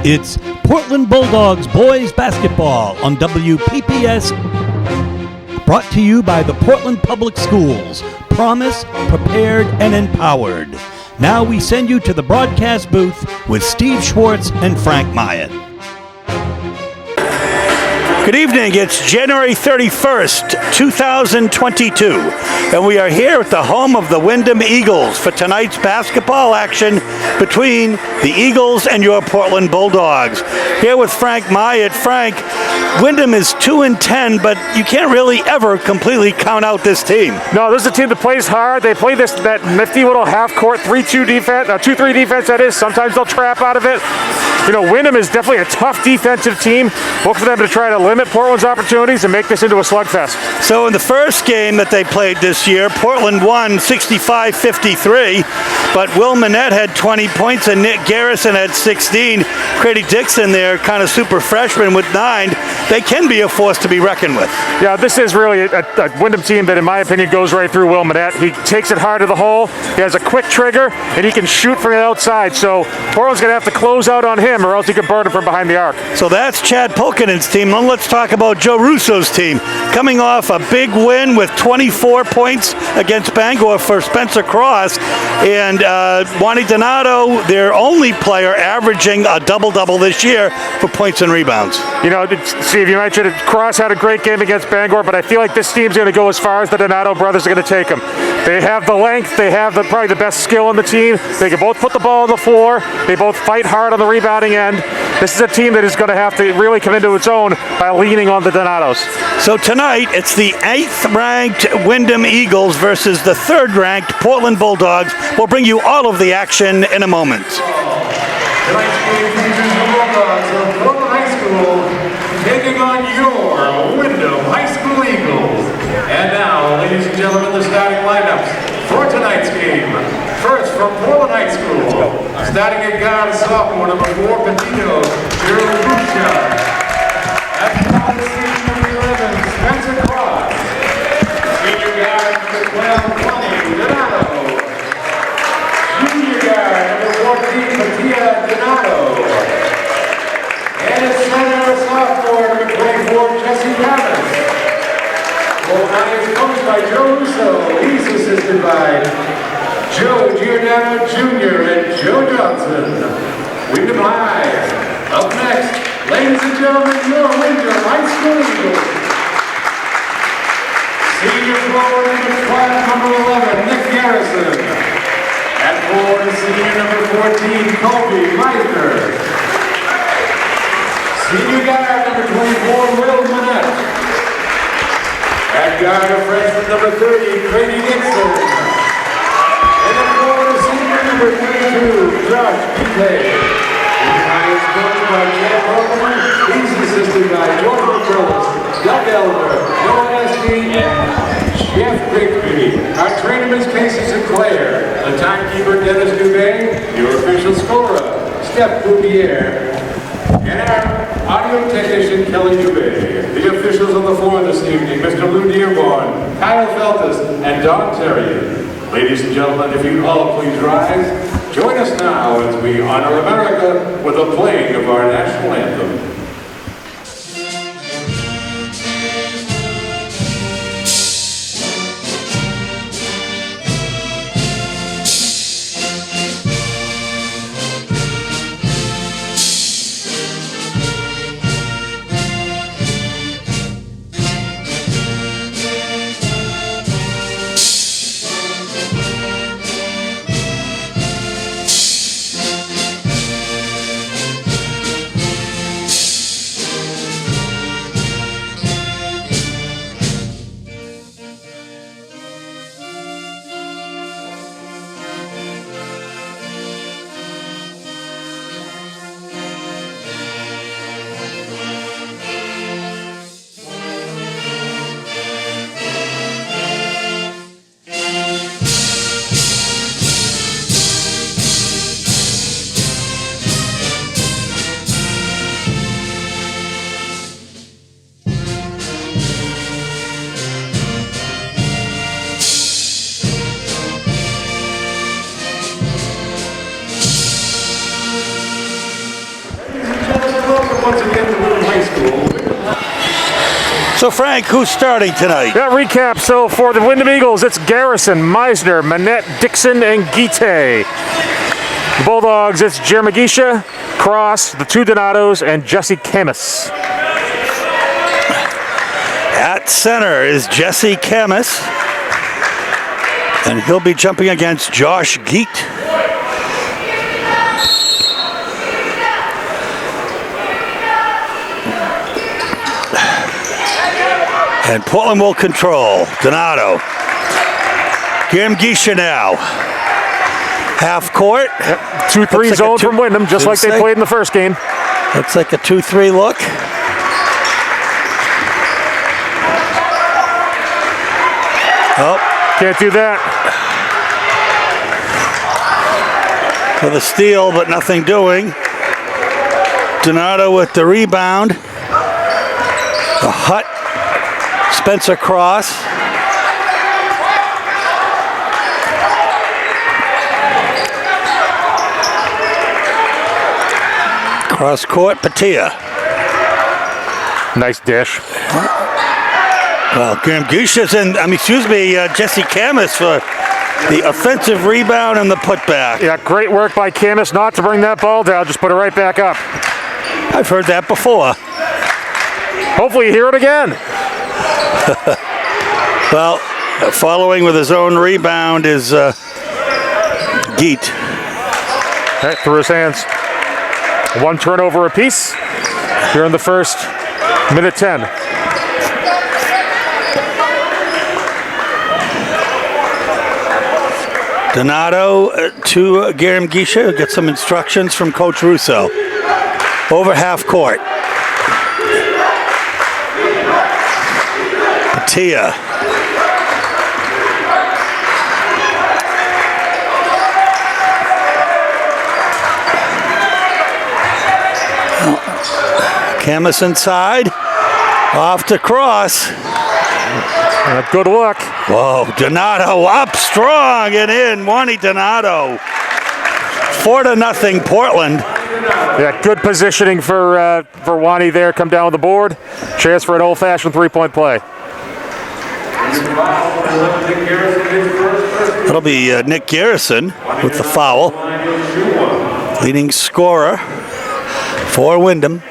It's Portland Bulldogs boys basketball on WPPS, brought to you by the Portland Public Schools. Promise, prepared, and empowered. Now we send you to the broadcast booth with Steve Schwartz and Frank Myatt. Good evening. It's January 31st, 2022, and we are here at the home of the Windham Eagles for tonight's basketball action between the Eagles and your Portland Bulldogs. Here with Frank Myatt. Frank, Windham is 2-10, but you can't really ever completely count out this team. No, this is a team that plays hard. They play that nifty little half-court 3-2 defense, 2-3 defense, that is. Sometimes they'll trap out of it. You know, Windham is definitely a tough defensive team. Look for them to try to limit Portland's opportunities and make this into a slugfest. So in the first game that they played this year, Portland won 65-53, but Will Manette had 20 points and Nick Garrison had 16. Grady Dixon there, kind of super freshman with 9. They can be a force to be reckoned with. Yeah, this is really a Windham team that, in my opinion, goes right through Will Manette. He takes it hard to the hole. He has a quick trigger, and he can shoot from the outside. So Portland's going to have to close out on him, or else he can burn it from behind the arc. So that's Chad Pulkinen's team. Now let's talk about Joe Russo's team. Coming off a big win with 24 points against Bangor for Spencer Cross, and Juani Donato, their only player, averaging a double-double this year for points and rebounds. You know, Steve, you mentioned it. Cross had a great game against Bangor, but I feel like this team's going to go as far as the Donato brothers are going to take them. They have the length. They have probably the best skill on the team. They can both put the ball on the floor. They both fight hard on the rebounding end. This is a team that is going to have to really come into its own by leaning on the Donatos. So tonight, it's the 8th-ranked Windham Eagles versus the 3rd-ranked Portland Bulldogs. We'll bring you all of the action in a moment. Tonight's game features the Bulldogs of Portland High School taking on your Windham High School Eagles. And now, ladies and gentlemen, the starting lineups for tonight's game. First, from Portland High School, starting at guard, sophomore number 4, Petito, Gerald Bouchard. At Varsity, number 11, Spencer Cross. Senior guard, number 12, Juani Donato. Junior guard, number 14, Mattia Donato. And at center, sophomore, number 24, Jesse Thomas. Well, now is coached by Joe Russo. He's assisted by Joe Giordano Jr. and Joe Johnson. Windham High. Up next, ladies and gentlemen, your Windham High School Eagles. Senior forward number 11, Nick Garrison. At forward, senior number 14, Kobe Meisner. Senior guard number 24, Will Manette. At guard, a freshman number 30, Grady Dixon. And at forward, senior number 22, Josh Pete. He is coached by Chad Pulkinen. He's assisted by Jordan Jones, Doug Elmer, Noah Espy, and Jeff Bigby. Our trainer is Casey Sinclair. The timekeeper, Dennis Dubé. Your official scorer, Steph Bouvier. And our audio technician, Kelly Dubé. The officials on the floor this evening, Mr. Lou Dearborn, Kyle Feltus, and Don Terrier. Ladies and gentlemen, if you'd all please rise, join us now as we honor America with the playing of our national anthem. once again to Windham High School. So Frank, who's starting tonight? Yeah, recap. So for the Windham Eagles, it's Garrison, Meisner, Manette, Dixon, and Guite. The Bulldogs, it's Jeremy Gisha, Cross, the two Donatos, and Jesse Camus. At center is Jesse Camus, and he'll be jumping against Josh Geet. And Portland will control. Donato. Guillaume Guiche now. Half court. 2-3 like zone from Windham, just like they played in the first game. Looks like a 2-3 look. Oh, Can't do that. for the steal, but nothing doing. Donato with the rebound. The Hut. Spencer Cross. Cross court, Patia. Nice dish. Well, Graham Gush's in, Jesse Camus for the offensive rebound and the putback. Yeah, great work by Camus not to bring that ball down, just put it right back up. I've heard that before. Hopefully you hear it again. Well, following with his own rebound is Geet. Right, through his hands. One turnover apiece here in the first minute 10. Donato to Guillaume Guiche. Get some instructions from Coach Russo. Over half court. Patia. Camus inside. Off to Cross. Good look. Whoa, Donato up strong and in. Wani Donato. 4-0 Portland. Yeah, good positioning for Wani there. Come down with the board. Chance for an old-fashioned three-point play. That'll be Nick Garrison with the foul. Leading scorer for Windham.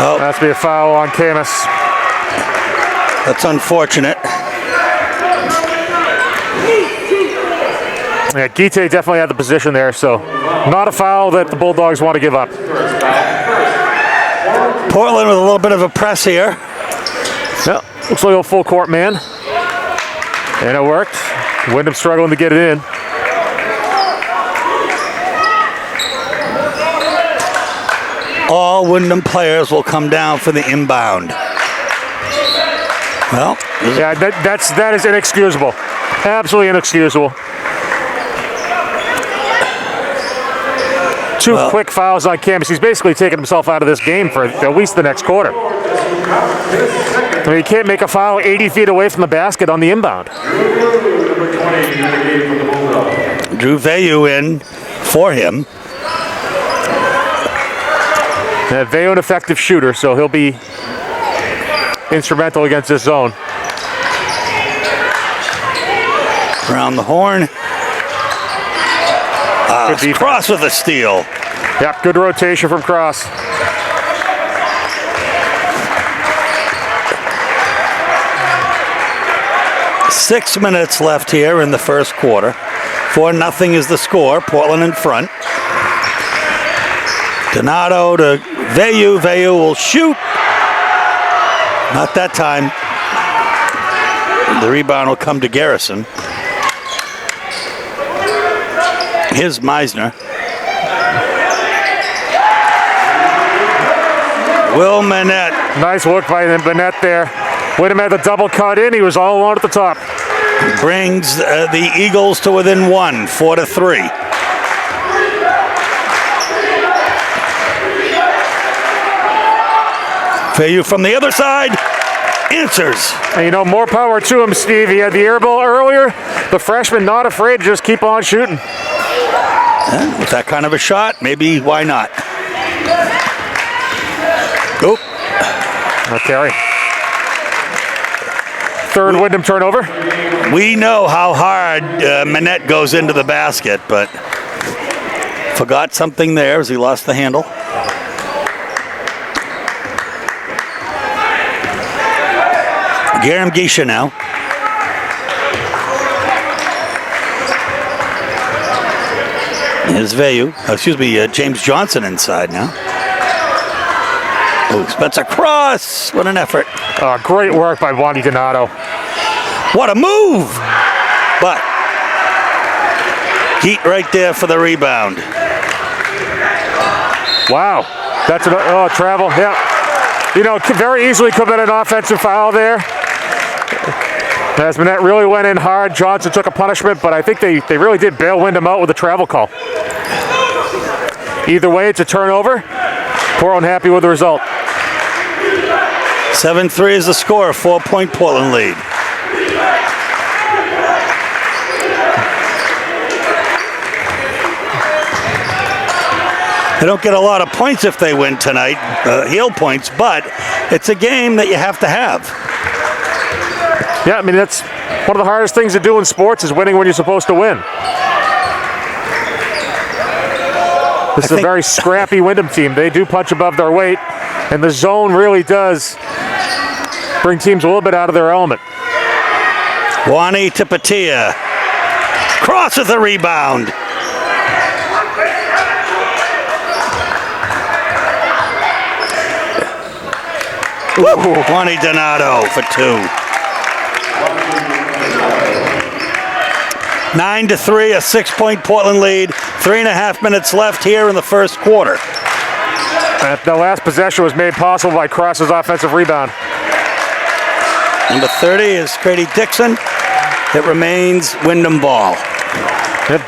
Oh, That's be a foul on Camus. that's unfortunate. Yeah, Guite definitely had the position there, so not a foul that the Bulldogs want to give up. Portland with a little bit of a press here. Yeah, looks like a full court man. And it worked. Windham struggling to get it in. All Windham players will come down for the inbound. Well, Yeah, that is inexcusable. Absolutely inexcusable. Two quick fouls on Camus. He's basically taken himself out of this game for at least the next quarter. I mean, you can't make a foul 80 feet away from the basket on the inbound. Drew Veyu in for him. Veo an effective shooter, so he'll be instrumental against this zone. Around the horn. Good defense. Cross with a steal. Yep, good rotation from Cross. Six minutes left here in the first quarter. 4-0 is the score. Portland in front. Donato to Veyu. Veyu will shoot. Not that time. The rebound will come to Garrison. Here's Meisner. Will Manette. Nice look by Bennett there. Windham had the double cut in. He was all alone at the top. Brings the Eagles to within one, 4-3. Veyu from the other side, answers. And you know, more power to him, Steve. He had the air ball earlier. The freshman not afraid to just keep on shooting. And with that kind of a shot, maybe why not? Oop. No carry. Third Windham turnover. We know how hard Manette goes into the basket, but forgot something there as he lost the handle. Garam Gisha now. Here's James Johnson inside now. Oh, Spencer Cross. What an effort. Great work by Wani Donato. What a move. But Heat right there for the rebound. Wow. That's travel. Yeah. You know, very easily could have been an offensive foul there. As Manette really went in hard, Johnson took a punishment, but I think they really did bail Windham out with a travel call. Either way, it's a turnover. Portland happy with the result. 7-3 is the score, 4-point Portland lead. They don't get a lot of points if they win tonight, heel points, but it's a game that you have to have. Yeah, I mean, that's one of the hardest things to do in sports is winning when you're supposed to win. This is a very scrappy Windham team. They do punch above their weight, and the zone really does bring teams a little bit out of their element. Wani to Patia. Crosses the rebound. Wani Donato for 2. 9-3, a 6-point Portland lead. 3.5 minutes left here in the first quarter. The last possession was made possible by Cross's offensive rebound. Number 30 is Grady Dixon. It remains Windham ball.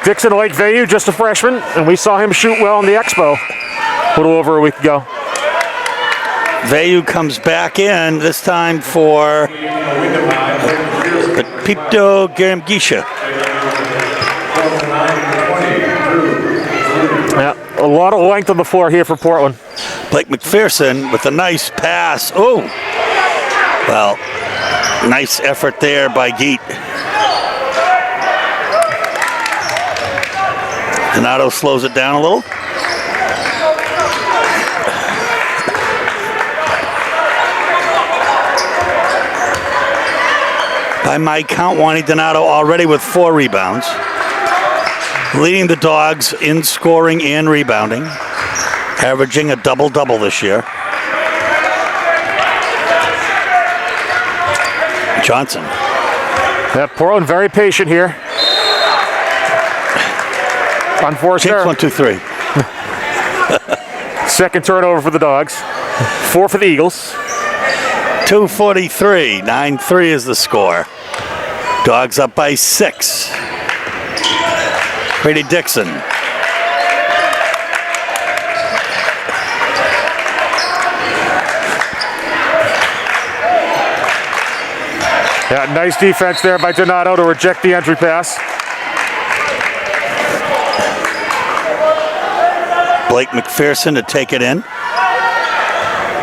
Dixon Lakeview, just a freshman, and we saw him shoot well in the Expo a little over a week ago. Vayu comes back in, this time for Pipto Garamgisha. Yeah, a lot of length on the floor here for Portland. Blake McPherson with a nice pass. Oh, well, nice effort there by Geet. Donato slows it down a little. By my count, Wani Donato already with 4 rebounds. Leading the Dogs in scoring and rebounding. Averaging a double-double this year. Johnson. Yeah, Portland very patient here. Unforced error. 1, 2, 3. Second turnover for the Dogs. 4 for the Eagles. 2:43, 9-3 is the score. Dogs up by 6. Grady Dixon. Yeah, nice defense there by Donato to reject the entry pass. Blake McPherson to take it in.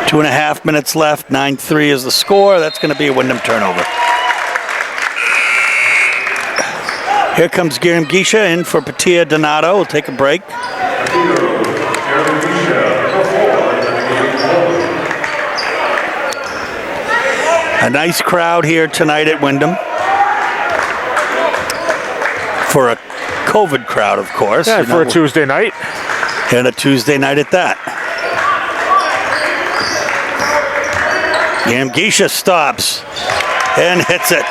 2.5 minutes left. 9-3 is the score. That's going to be a Windham turnover. Here comes Garam Gisha in for Patia Donato. We'll take a break. A nice crowd here tonight at Windham. For a COVID crowd, of course. Yeah, for a Tuesday night. And a Tuesday night at that. Gamgisha stops and hits it.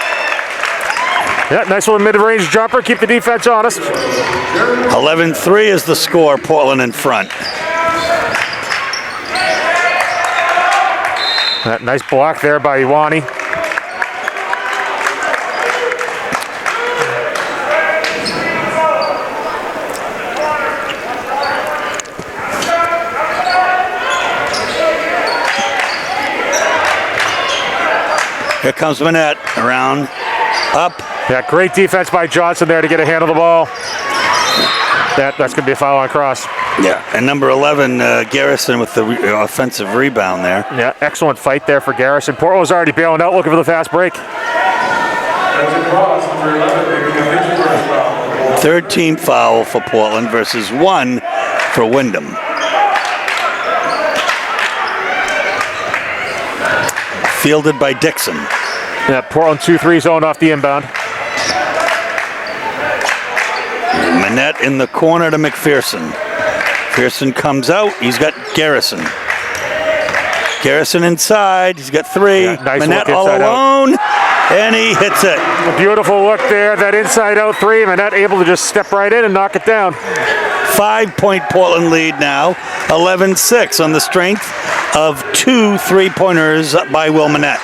Yeah, nice little mid-range jumper. Keep the defense honest. 11-3 is the score. Portland in front. That nice block there by Iwani. Here comes Manette. Around. Up. Yeah, great defense by Johnson there to get a hand on the ball. That's going to be a foul on cross. Yeah, and number 11, Garrison with the offensive rebound there. Yeah, excellent fight there for Garrison. Portland's already bailing out, looking for the fast break. That's a cross, number 11, making a pitcher's foul. Third team foul for Portland versus 1 for Windham. Fielded by Dixon. Yeah, Portland 2-3 zone off the inbound. Manette in the corner to McPherson. McPherson comes out. He's got Garrison. Garrison inside. He's got 3. Yeah, nice Manette look all alone. And he hits it. A beautiful look there. That inside out 3. Manette able to just step right in and knock it down. 5-point Portland lead now. 11-6 on the strength of 2 3-pointers by Will Manette.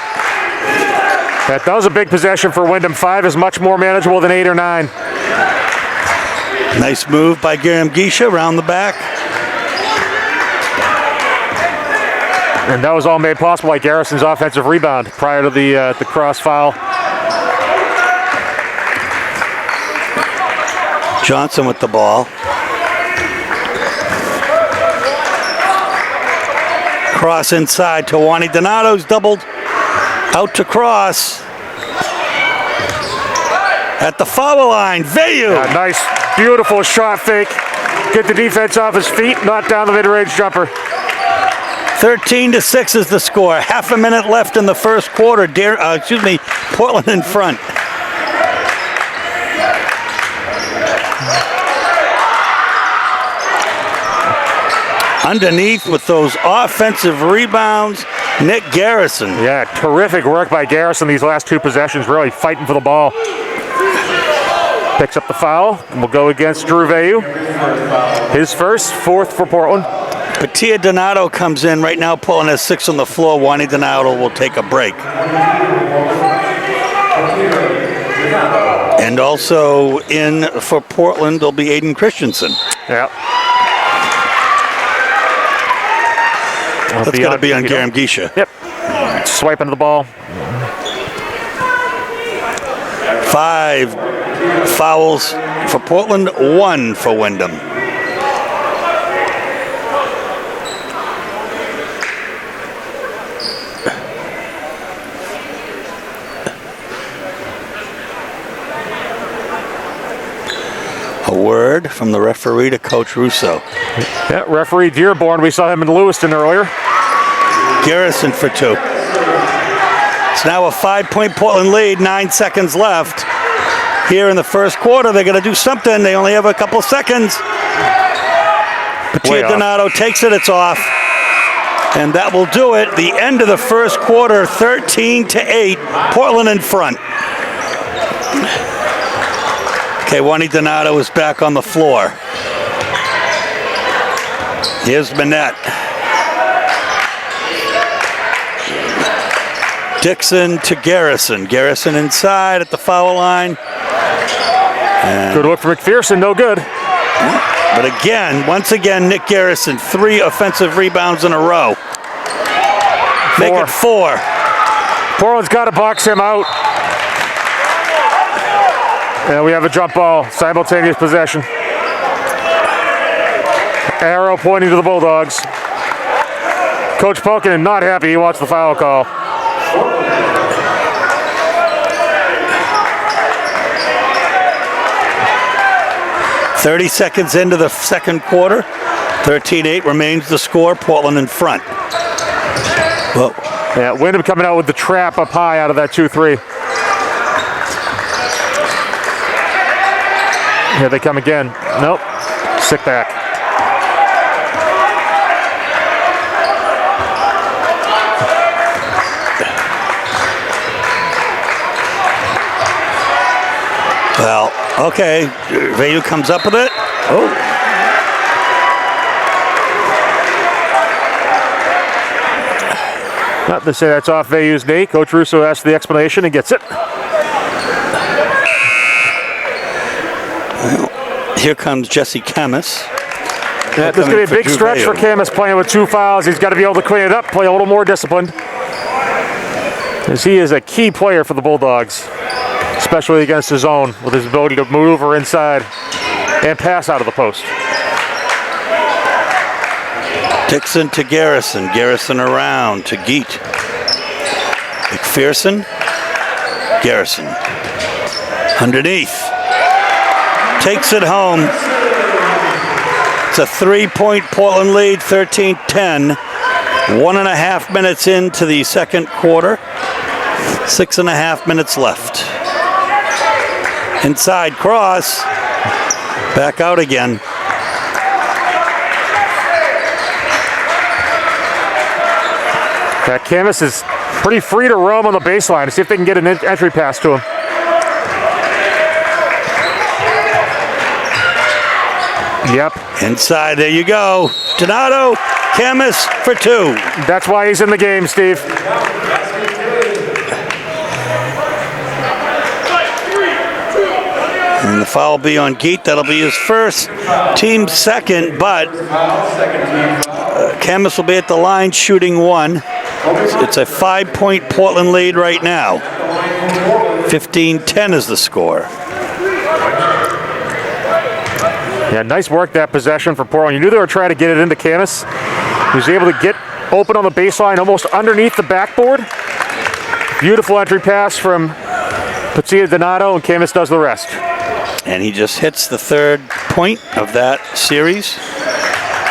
That was a big possession for Windham. 5 is much more manageable than 8 or 9. Nice move by Graham Geisha around the back. And that was all made possible by Garrison's offensive rebound prior to the cross foul. Johnson with the ball. Cross inside. Tawani Donato's doubled. Out to cross. At the foul line, Vayu. Yeah, nice, beautiful shot fake. Get the defense off his feet, knock down the mid-range jumper. 13-6 is the score. Half a minute left in the first quarter. Portland in front. Underneath with those offensive rebounds, Nick Garrison. Yeah, terrific work by Garrison these last 2 possessions, really fighting for the ball. Picks up the foul, and will go against Drew Vayu. His first, 4th for Portland. Patia Donato comes in. Right now, Portland has 6 on the floor. Wani Donato will take a break. And also in for Portland will be Aiden Christensen. Yeah. That's got to be on Graham Geisha. Yep. Swiping the ball. 5 fouls for Portland, 1 for Windham. A word from the referee to Coach Russo. Yeah, referee Dearborn, we saw him in Lewiston earlier. Garrison for 2. It's now a 5-point Portland lead, 9 seconds left. Here in the first quarter, they're going to do something. They only have a couple seconds. Patia Donato takes it, it's off. And that will do it. The end of the first quarter, 13-8, Portland in front. Okay, Wani Donato is back on the floor. Here's Manette. Dixon to Garrison. Garrison inside at the foul line. And good look for McPherson, no good. but again, once again, Nick Garrison, 3 offensive rebounds in a row. Make it 4. Portland's got to box him out. And we have a jump ball, simultaneous possession. Arrow pointing to the Bulldogs. Coach Pokanen not happy, he wants the foul call. .30 seconds into the second quarter. 13-8 remains the score. Portland in front. Whoa. Yeah, Windham coming out with the trap up high out of that 2-3. Here they come again. Nope. Sick back. Well, okay. Vayu comes up with it. Oh. Not to say that's off Vayu's knee. Coach Russo asks the explanation and gets it. Well, here comes Jesse Camus. Yeah, this is going to be a big stretch for Camus playing with 2 fouls. He's got to be able to clean it up, play a little more disciplined. As he is a key player for the Bulldogs, especially against his own, with his ability to maneuver inside and pass out of the post. Dixon to Garrison. Garrison around to Geet. McPherson. Garrison. Underneath. Takes it home. It's a 3-point Portland lead, 13-10. 1.5 minutes into the second quarter. 6.5 minutes left. Inside cross. Back out again. That Camus is pretty free to roam on the baseline to see if they can get an entry pass to him. Yep. Inside, there you go. Donato, Camus for 2. That's why he's in the game, Steve. And the foul will be on Geet. That'll be his first, team second, but Camus will be at the line shooting 1. It's a 5-point Portland lead right now. 15-10 is the score. Yeah, nice work that possession for Portland. You knew they were trying to get it into Camus. He was able to get open on the baseline, almost underneath the backboard. Beautiful entry pass from Petilla Donato, and Camus does the rest. And he just hits the 3rd point of that series.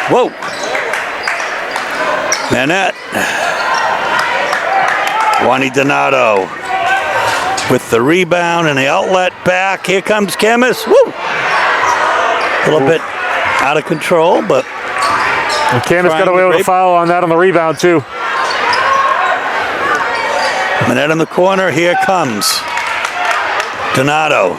Whoa. Manette. Juani Donato with the rebound and the outlet back. Here comes Camus. Woo! A little bit out of control, but and Camus got away with a foul on that on the rebound too. Manette in the corner. Here comes Donato.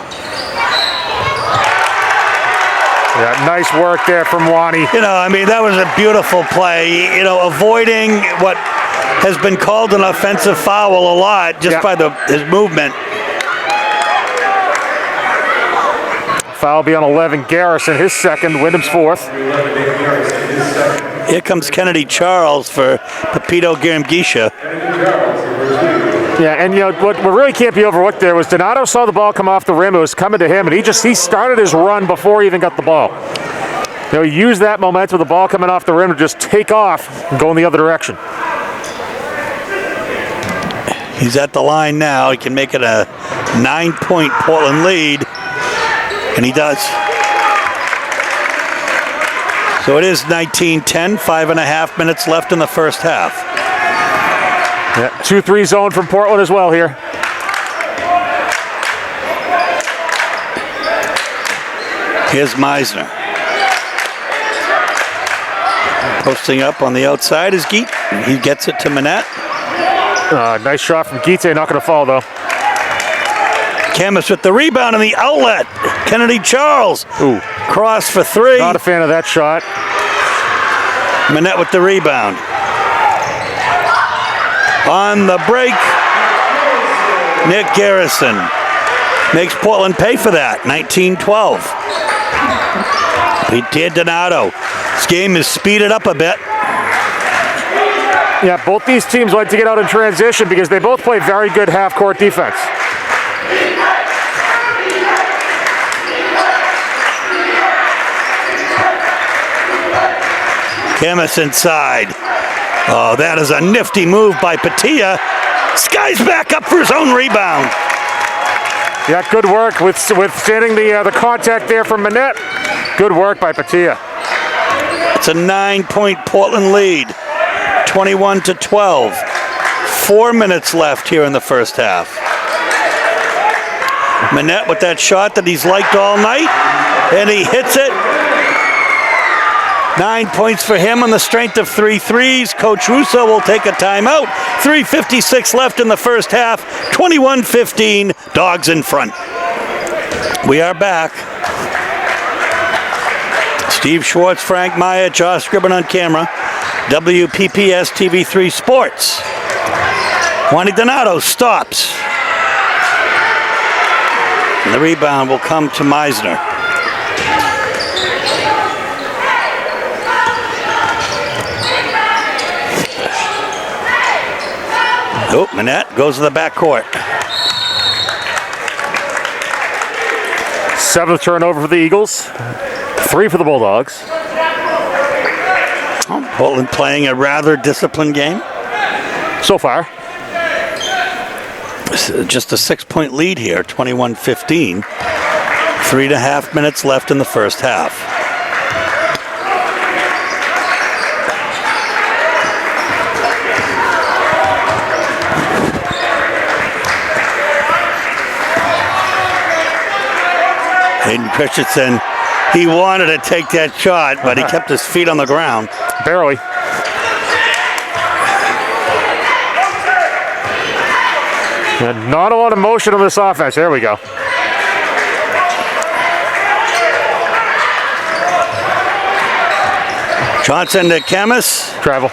Yeah, nice work there from Juani. You know, I mean, that was a beautiful play. You know, avoiding what has been called an offensive foul a lot just by his movement. Foul be on 11. Garrison, his second. Wyndham's 4th. Here comes Kennedy Charles for Pepito Garamgisha. Yeah, and you know what really can't be overlooked there was Donato saw the ball come off the rim. It was coming to him, and he started his run before he even got the ball. You know, he used that momentum with the ball coming off the rim to just take off and go in the other direction. He's at the line now. He can make it a 9-point Portland lead, and he does. So it is 19-10, 5.5 minutes left in the first half. Yeah, 2-3 zone from Portland as well here. Here's Meisner. Posting up on the outside is Geet. He gets it to Manette. Nice shot from Geete, not going to fall though. Camus with the rebound and the outlet. Kennedy Charles. Ooh. Cross for 3. Not a fan of that shot. Manette with the rebound. On the break, Nick Garrison makes Portland pay for that, 19-12. Petilla Donato. This game is speeded up a bit. Yeah, both these teams like to get out in transition because they both play very good half-court defense. Camus inside. Oh, that is a nifty move by Petilla. Sky's back up for his own rebound. Yeah, good work withstanding the contact there from Manette. Good work by Petilla. It's a 9-point Portland lead, 21-12. 4 minutes left here in the first half. Manette with that shot that he's liked all night, and he hits it. 9 points for him on the strength of 3 threes. Coach Russo will take a timeout. 3:56 left in the first half. 21-15, Dogs in front. We are back. Steve Schwartz, Frank Meyer, Josh Scribbin on camera. WPPS TV3 Sports. Juani Donato stops. And the rebound will come to Meisner. Oh, Manette goes to the backcourt. 7th turnover for the Eagles. 3 for the Bulldogs. Portland playing a rather disciplined game. So far. Just a 6-point lead here, 21-15. 3.5 minutes left in the first half. Hayden Christensen, he wanted to take that shot, but he kept his feet on the ground. Barely. And not a lot of motion on this offense. There we go. Johnson to Camus. Travel.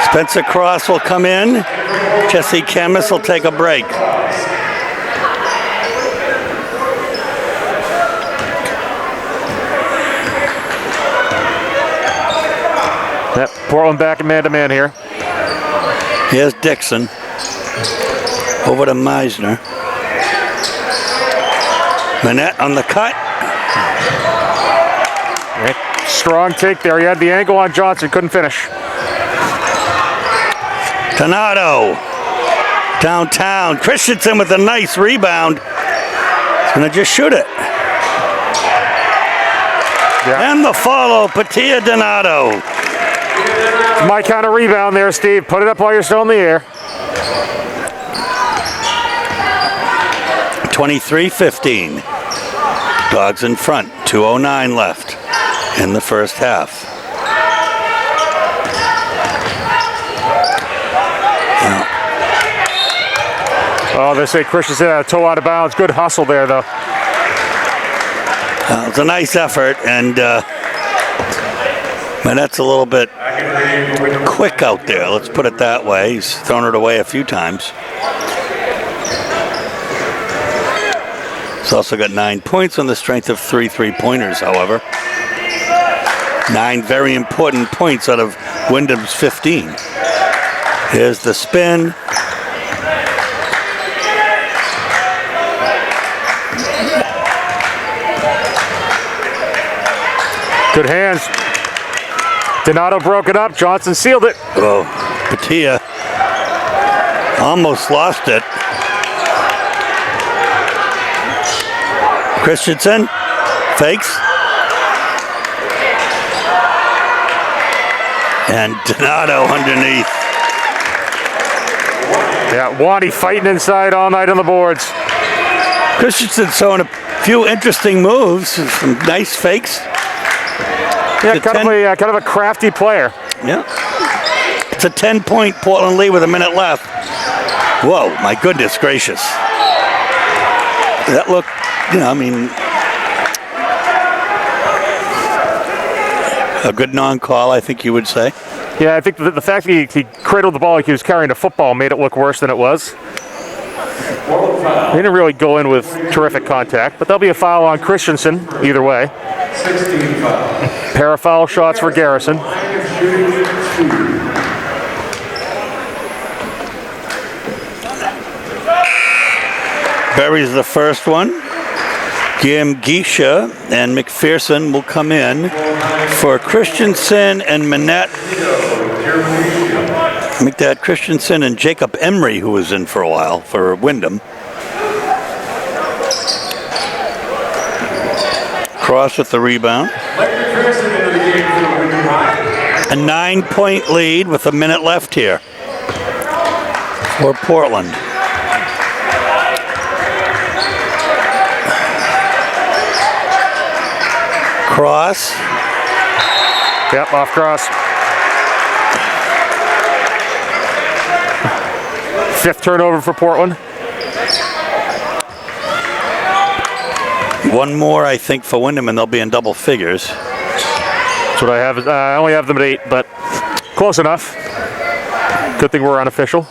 Spencer Cross will come in. Jesse Camus will take a break. Yep, Portland back in man-to-man here. Here's Dixon. Over to Meisner. Manette on the cut. Strong take there. He had the angle on Johnson, couldn't finish. Donato. Downtown. Christensen with a nice rebound. He's going to just shoot it. Yeah. And the follow, Patia Donato. My kind of rebound there, Steve. Put it up while you're still in the air. 23-15. Dogs in front. 2:09 left in the first half. Oh, they say Christensen had a toe out of bounds. Good hustle there, though. It was a nice effort, and Manette's a little bit quick out there. Let's put it that way. He's thrown it away a few times. He's also got 9 points on the strength of 3 3-pointers, however. 9 very important points out of Windham's 15. Here's the spin. Good hands. Donato broke it up. Johnson sealed it. Oh, Patia almost lost it. Christensen fakes. And Donato underneath. Yeah, Wadi fighting inside all night on the boards. Christensen showing a few interesting moves, some nice fakes. Yeah, kind of a crafty player. Yeah. It's a 10-point Portland lead with a minute left. Whoa, my goodness gracious. That looked, I mean, a good non-call, I think you would say. Yeah, I think the fact that he cradled the ball like he was carrying a football made it look worse than it was. He didn't really go in with terrific contact, but there'll be a foul on Christensen either way. 16 foul. Pair of foul shots for Garrison. Buries the first one. Gamgisha and McPherson will come in for Christensen and Manette. Make that Christensen and Jacob Emery, who was in for a while for Windham. Cross with the rebound. A 9-point lead with a minute left here for Portland. Cross. Yep, off cross. 5th turnover for Portland. One more, I think, for Windham, and they'll be in double figures. That's what I have. I only have them at 8, but close enough. Good thing we're unofficial.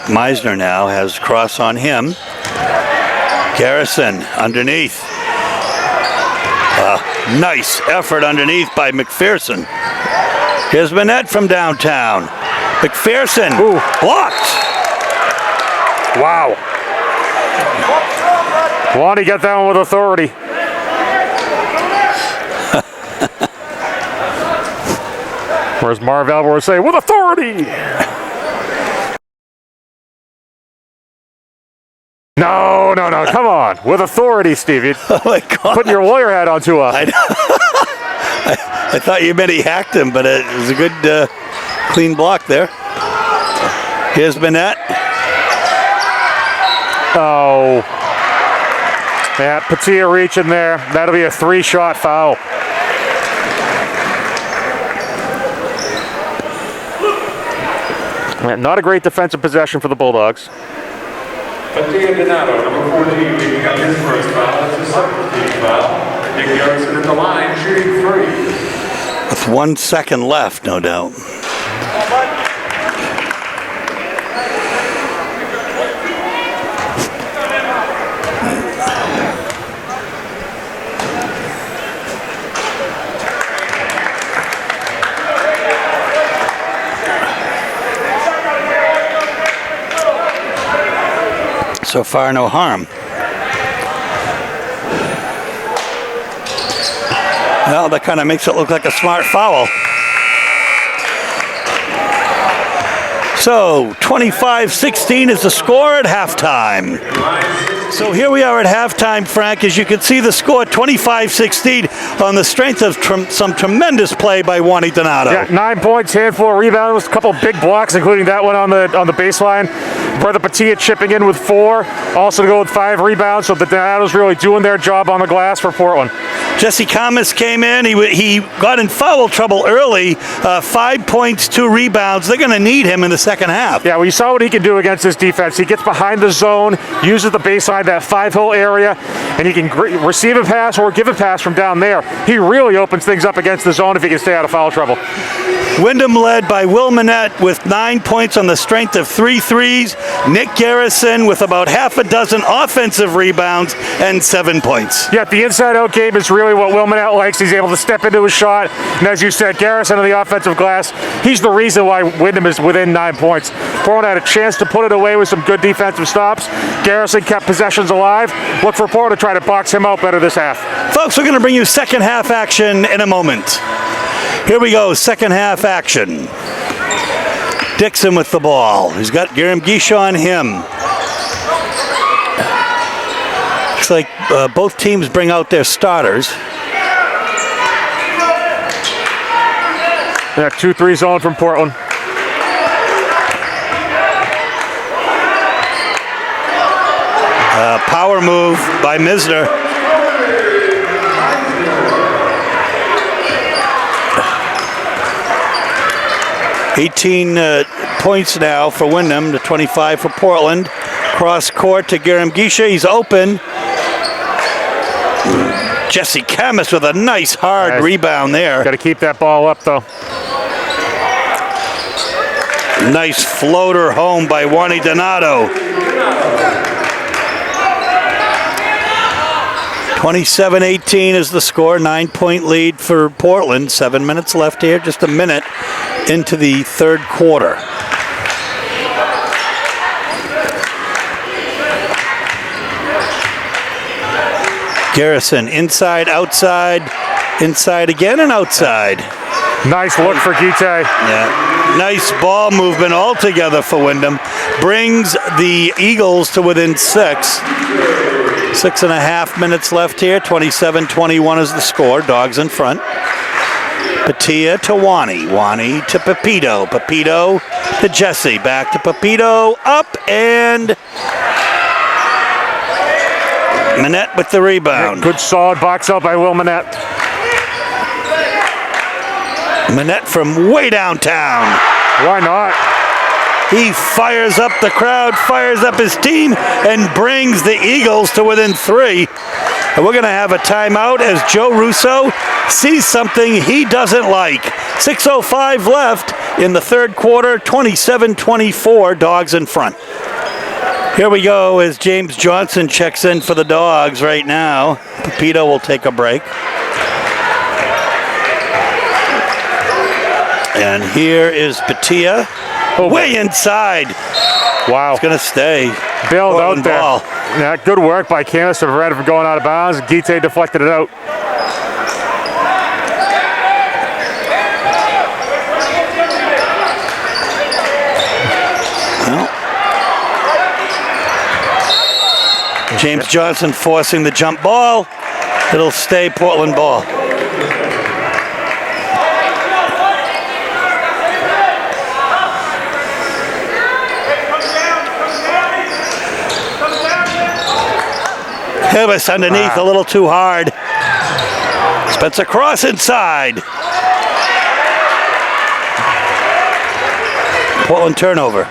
Meisner now has Cross on him. Garrison underneath. Nice effort underneath by McPherson. Here's Manette from downtown. McPherson blocked. Wow. Lonnie got that one with authority. Whereas Marv Albert would say, with authority. No, come on. With authority, Steve. Oh my God. Putting your lawyer hat on too often. I thought you meant he hacked him, but it was a good clean block there. Here's Manette. Oh. Yeah, Patia reaching there. That'll be a 3-shot foul. Not a great defensive possession for the Bulldogs. Patia Donato, number 14, leading up his first foul. That's his second team foul. Nick Garrison at the line, shooting 3. With 1 second left, no doubt. So far, no harm. Well, that kind of makes it look like a smart foul. So, 25-16 is the score at halftime. So here we are at halftime, Frank. As you can see, the score 25-16 on the strength of some tremendous play by Wani Donato. Yeah, 9 points, handful of rebounds, a couple big blocks, including that one on the baseline. Brother Patia chipping in with 4, also to go with 5 rebounds. So the Donato's really doing their job on the glass for Portland. Jesse Kamas came in. He got in foul trouble early. 5 points, 2 rebounds. They're going to need him in the second half. Yeah, well, you saw what he can do against this defense. He gets behind the zone, uses the baseline, that 5-hole area, and he can receive a pass or give a pass from down there. He really opens things up against the zone if he can stay out of foul trouble. Windham led by Will Manette with 9 points on the strength of 3 threes. Nick Garrison with about half a dozen offensive rebounds and 7 points. Yeah, the inside-out game is really what Will Manette likes. He's able to step into his shot. And as you said, Garrison on the offensive glass, he's the reason why Windham is within 9 points. Portland had a chance to put it away with some good defensive stops. Garrison kept possessions alive. Look for Portland to try to box him out better this half. Folks, we're going to bring you second half action in a moment. Here we go, second half action. Dixon with the ball. He's got Garam Gisha on him. Looks like both teams bring out their starters. Yeah, 2-3 zone from Portland. Power move by Misner. $18 points now for Windham to 25 for Portland. Cross court to Garam Gisha. He's open. Jesse Kamas with a nice hard rebound there. Got to keep that ball up though. Nice floater home by Wani Donato. 27-18 is the score. 9-point lead for Portland. 7 minutes left here. Just a minute into the third quarter. Garrison inside, outside, inside again and outside. Nice look for Gite. Yeah, nice ball movement altogether for Windham. Brings the Eagles to within 6. 6.5 minutes left here. 27-21 is the score. Dogs in front. Patia to Wani. Wani to Pepito. Pepito to Jesse. Back to Pepito. Up and Manette with the rebound. Good solid box out by Will Manette. Manette from way downtown. Why not? He fires up the crowd, fires up his team, and brings the Eagles to within 3. And we're going to have a timeout as Joe Russo sees something he doesn't like. 6:05 left in the third quarter, 27-24, Dogs in front. Here we go as James Johnson checks in for the Dogs right now. Pepito will take a break. And here is Patia. Way inside. Wow. It's going to stay. Bailed out there. Ball. Yeah, good work by Camus to prevent it from going out of bounds. Guite deflected it out. James Johnson forcing the jump ball. It'll stay Portland ball. Hillis underneath a little too hard. Spencer Cross inside. Portland turnover.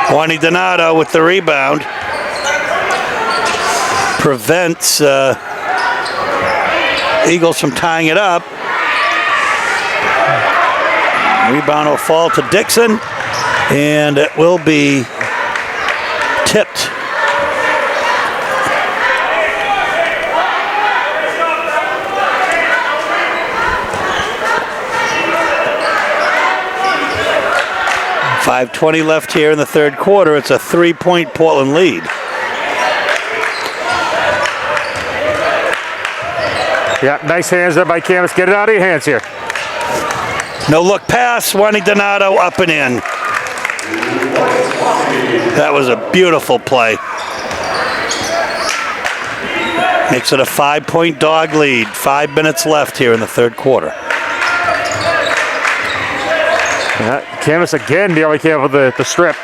Juani Donato with the rebound. Prevents Eagles from tying it up. Rebound will fall to Dixon, and it will be tipped. .520 left here in the third quarter. It's a 3-point Portland lead. Yeah, nice hands there by Camus. Get it out of your hands here. No look pass. Juani Donato up and in. That was a beautiful play. Makes it a 5-point Dog lead. 5 minutes left here in the third quarter. Yeah, Camus again nearly came up with the strip.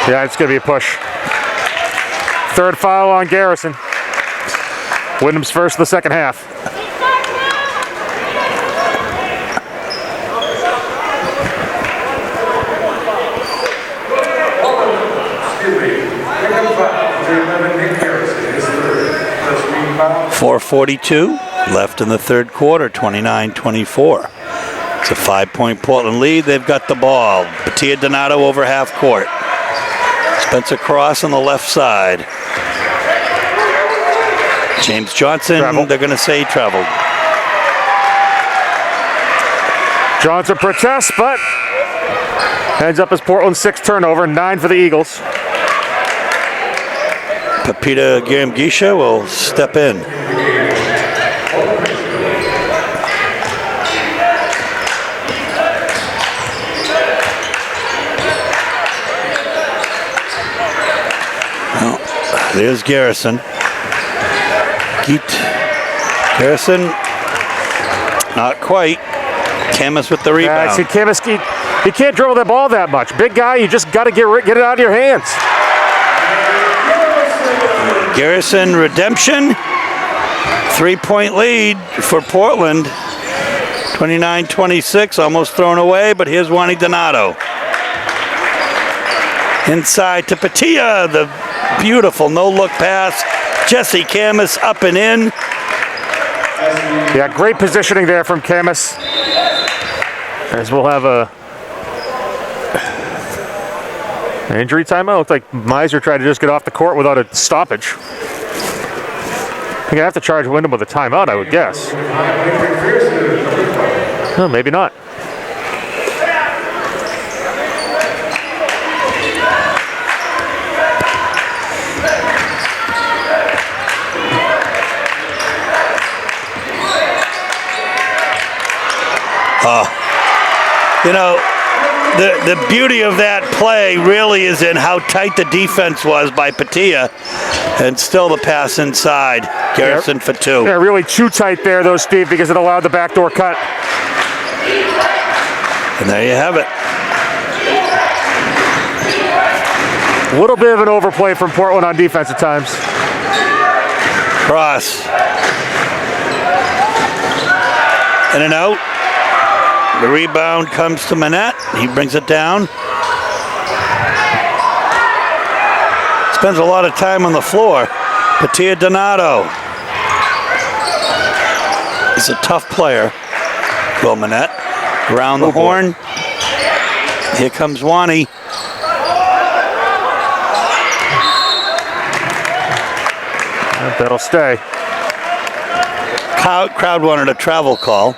Yeah, it's going to be a push. Third foul on Garrison. Windham's first of the second half. .442 left in the third quarter, 29-24. It's a 5-point Portland lead. They've got the ball. Patia Donato over half court. Spencer Cross on the left side. James Johnson, they're going to say traveled. Johnson protests, but ends up as Portland's 6th turnover, 9 for the Eagles. Pepita Garamgisha will step in. Well, there's Garrison. Garrison, not quite. Camus with the rebound. See, Camus, he can't dribble the ball that much. Big guy, you just got to get it out of your hands. Garrison redemption. 3-point lead for Portland. 29-26, almost thrown away, but here's Juani Donato. Inside to Patia, the beautiful no-look pass. Jesse Camus up and in. Yeah, great positioning there from Camus. As we'll have an injury timeout. Looks like Miser tried to just get off the court without a stoppage. You're gonna have to charge Windham with a timeout, I would guess. No, maybe not. You know, the beauty of that play really is in how tight the defense was by Patia, and still the pass inside. Garrison for 2. Yeah, really too tight there, though, Steve, because it allowed the backdoor cut. And there you have it. A little bit of an overplay from Portland on defense at times. Cross. In and out. The rebound comes to Manette. He brings it down. spends a lot of time on the floor. Patia Donato is a tough player. Will Manette around the horn. Here comes Wani. That'll stay. Crowd wanted a travel call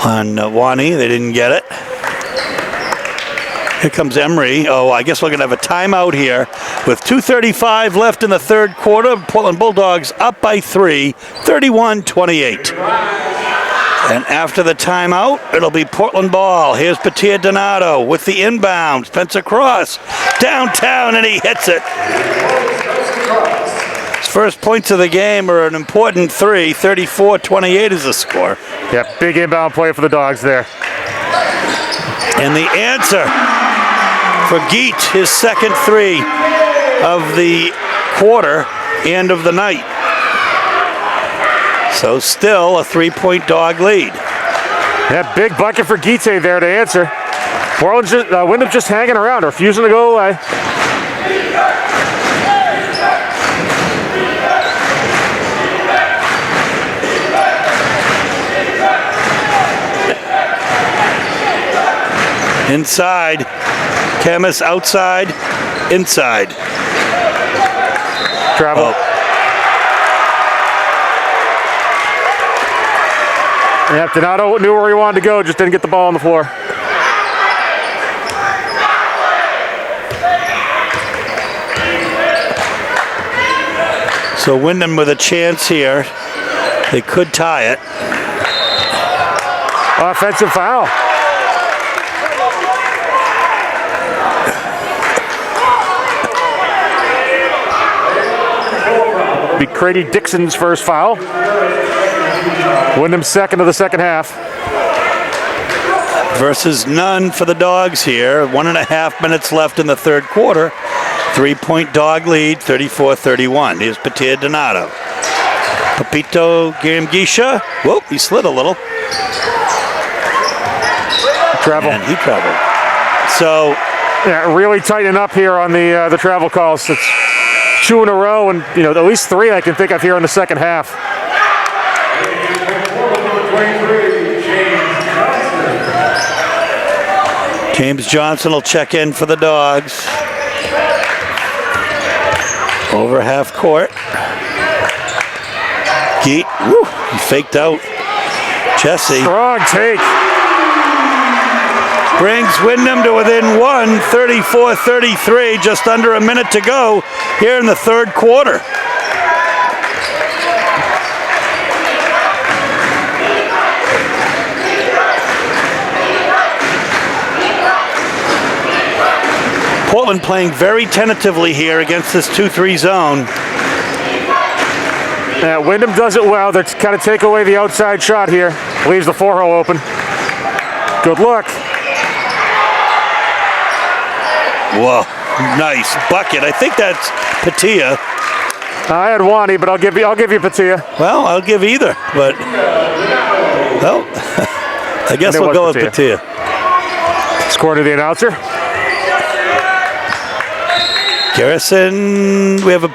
on Wani. They didn't get it. Here comes Emery. Oh, I guess we're going to have a timeout here with 2:35 left in the third quarter. Portland Bulldogs up by 3, 31-28. And after the timeout, it'll be Portland ball. Here's Patia Donato with the inbound. Spencer Cross downtown, and he hits it. His first points of the game are an important 3. 34-28 is the score. Yeah, big inbound play for the Dogs there. And the answer for Geet, his second 3 of the quarter and of the night. So still a 3-point dog lead. Yeah, big bucket for Geete there to answer. Portland's just, Windham just hanging around, refusing to go away. Inside, Camus outside, inside. Travel. Oh. Yeah, Donato knew where he wanted to go, just didn't get the ball on the floor. So Windham with a chance here. They could tie it. Offensive foul. Be Grady Dixon's first foul. Windham's second of the second half. Versus none for the Dogs here. 1.5 minutes left in the third quarter. 3-point dog lead, 34-31. Here's Patia Donato. Papito Gamgisha. Whoop, he slid a little. Travel. And he traveled. So, yeah, really tightening up here on the travel calls. It's 2 in a row, and at least 3 I can think of here in the second half. James Johnson will check in for the Dogs. Over half court. Geet, woo, he faked out. Jesse. Strong take. Brings Windham to within 1, 34-33, just under a minute to go here in the third quarter. Portland playing very tentatively here against this 2-3 zone. Yeah, Windham does it well. They kind of take away the outside shot here. Leaves the 4-hole open. Good look. Whoa, nice bucket. I think that's Patia. I had Wani, but I'll give you Patia. Well, I'll give either, but well, I guess we'll go with Patia. Score to the announcer. Garrison, we have a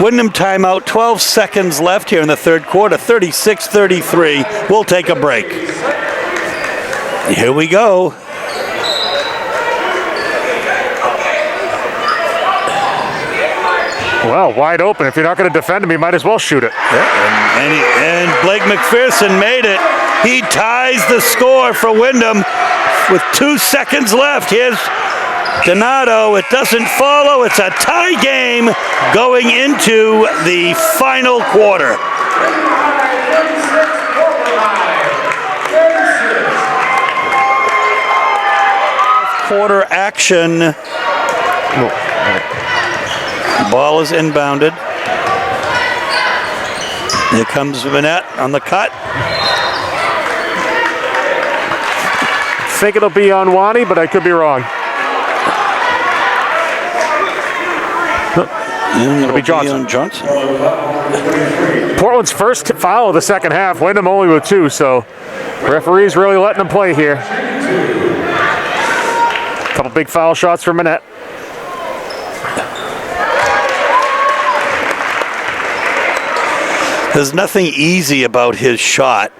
Windham timeout, 12 seconds left here in the third quarter, 36-33. We'll take a break. Here we go. Well, wide open. If you're not going to defend him, you might as well shoot it. Yeah, and Blake McPherson made it. He ties the score for Windham with 2 seconds left. Here's Donato. It doesn't follow. It's a tie game going into the final quarter. Quarter action. Ball is inbounded. Here comes Manette on the cut. I think it'll be on Wani, but I could be wrong. It'll be Johnson. Portland's first foul of the second half. Windham only with 2, so referee's really letting them play here. A couple big foul shots for Manette. There's nothing easy about his shot,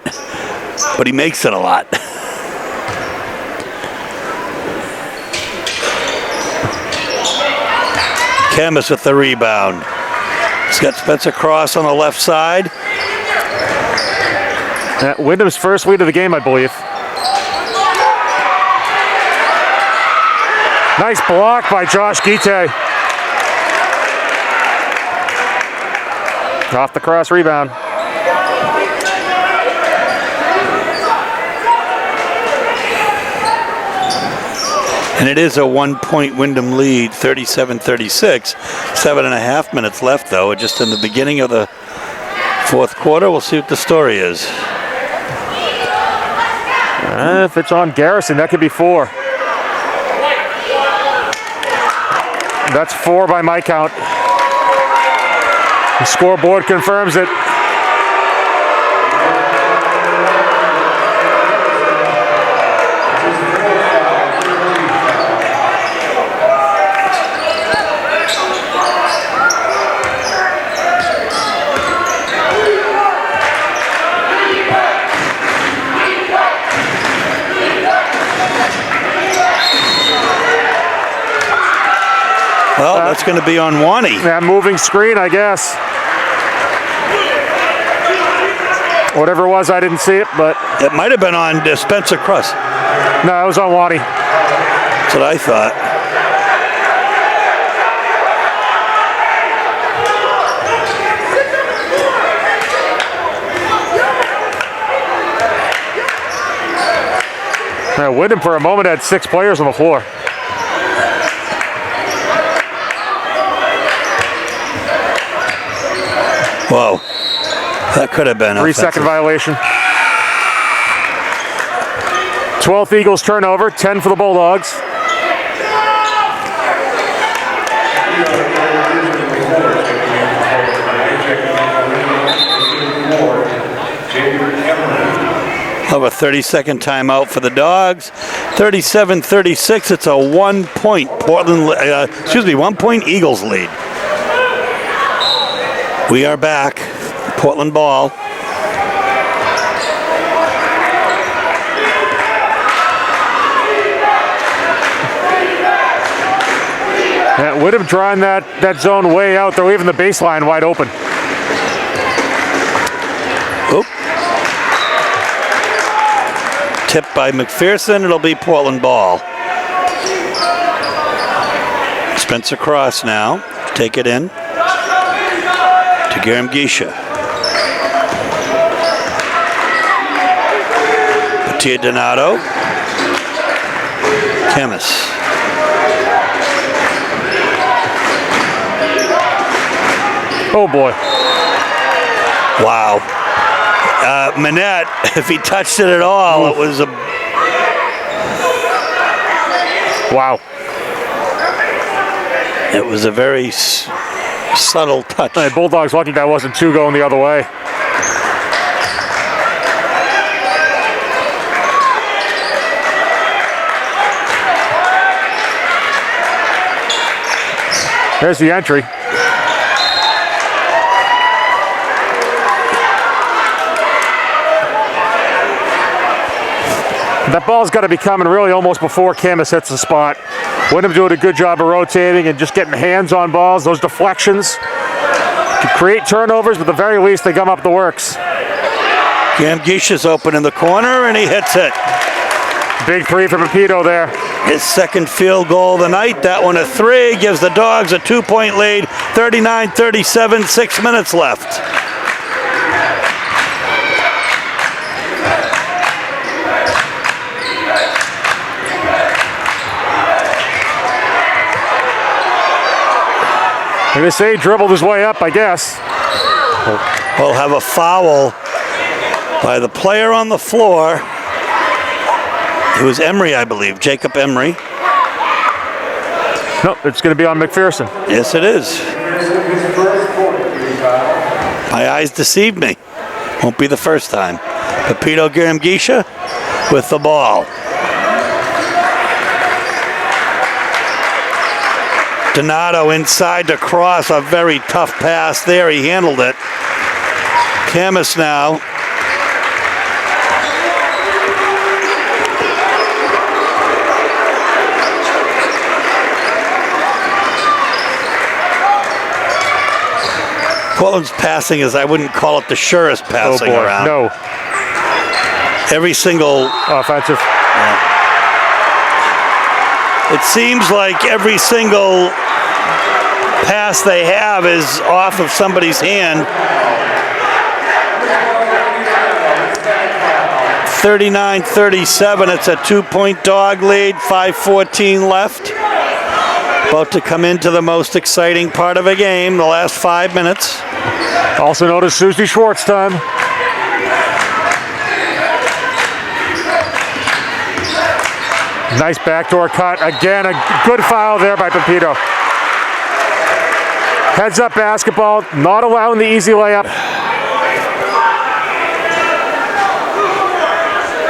but he makes it a lot. Camus with the rebound. He's got Spencer Cross on the left side. Windham's first lead of the game, I believe. Nice block by Josh Guite. Off the cross rebound. And it is a 1-point Windham lead, 37-36. 7.5 minutes left, though. Just in the beginning of the fourth quarter. We'll see what the story is. If it's on Garrison, that could be 4. That's 4 by my count. The scoreboard confirms it. Well, that's going to be on Wani. Yeah, moving screen, I guess. Whatever it was, I didn't see it, but... It might have been on Spencer Cross. No, it was on Wani. That's what I thought. Windham for a moment had 6 players on the floor. Whoa, that could have been 3-second violation. 12th Eagles turnover, 10 for the Bulldogs. Have a 30-second timeout for the Dogs. 37-36. It's a 1-point Portland. 1-point Eagles lead. We are back. Portland ball. Yeah, Windham drawing that zone way out. They're leaving the baseline wide open. Oop. Tipped by McPherson. It'll be Portland ball. Spencer Cross now. Take it in. To Garam Gisha. Patia Donato. Camus. Oh boy. Wow. Manette, if he touched it at all, it was a... Wow. It was a very subtle touch. Hey, Bulldogs lucky that wasn't 2 going the other way. There's the entry. That ball's got to be coming really almost before Camus hits the spot. Windham doing a good job of rotating and just getting hands on balls. Those deflections can create turnovers, but at the very least, they come up the works. Gamgisha's open in the corner, and he hits it. Big 3 for Pepito there. His second field goal of the night. That one a 3. Gives the Dogs a 2-point lead. 39-37, 6 minutes left. I'm going to say he dribbled his way up, I guess. We'll have a foul by the player on the floor. It was Emery, I believe, Jacob Emery. No, it's going to be on McPherson. Yes, it is. My eyes deceived me. Won't be the first time. Pepito Garamgisha with the ball. Donato inside to Cross, a very tough pass there. He handled it. Camus now. Portland's passing is, I wouldn't call it the surest passing around. No. Every single offensive. It seems like every single pass they have is off of somebody's hand. 39-37, it's a 2-point dog lead, 5:14 left. About to come into the most exciting part of a game, the last 5 minutes. Also known as Susie Schwartz time. Nice backdoor cut. Again, a good foul there by Pepito. Heads up basketball, not allowing the easy layup.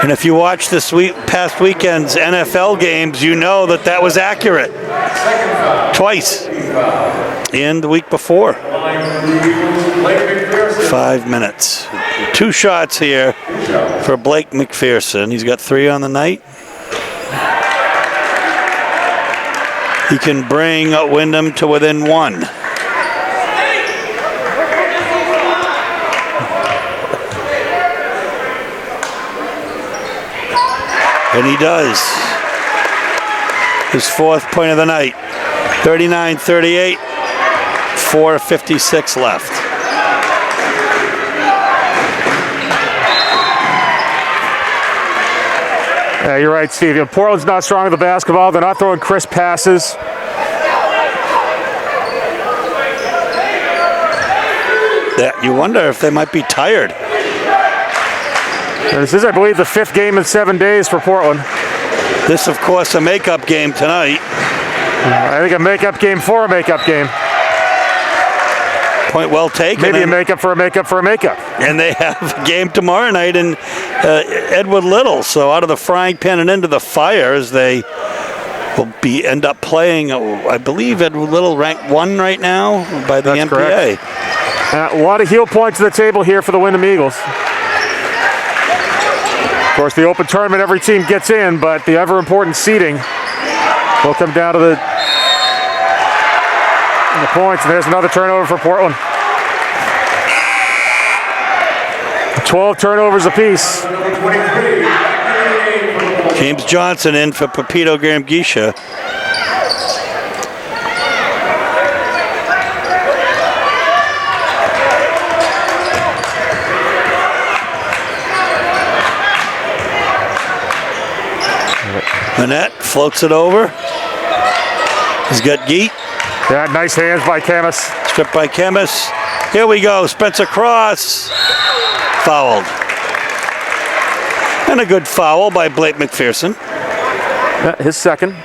And if you watch this past weekend's NFL games, you know that that was accurate. Twice. And the week before. 5 minutes. 2 shots here for Blake McPherson. He's got 3 on the night. He can bring Windham to within 1. And he does. His 4th point of the night. 39-38, 4:56 left. Yeah, you're right, Steve. Portland's not strong with the basketball. They're not throwing crisp passes. You wonder if they might be tired. This is, I believe, the 5th game in 7 days for Portland. This, of course, a makeup game tonight. I think a makeup game for a makeup game. Point well taken. Maybe a makeup for a makeup for a makeup. And they have a game tomorrow night in Edward Little. So out of the frying pan and into the fire as they will end up playing, I believe Edward Little ranked 1 right now by the That's MPA. A lot of heel points to the table here for the Windham Eagles. Of course, the open tournament, every team gets in, but the ever-important seeding will come down to the points. And there's another turnover for Portland. 12 turnovers apiece. James Johnson in for Pepito Graham-Gisha. Manette floats it over. He's got Geet. Yeah, nice hands by Camus. Stripped by Camus. Here we go. Spencer Cross. Fouled. And a good foul by Blake McPherson. Yeah, his second.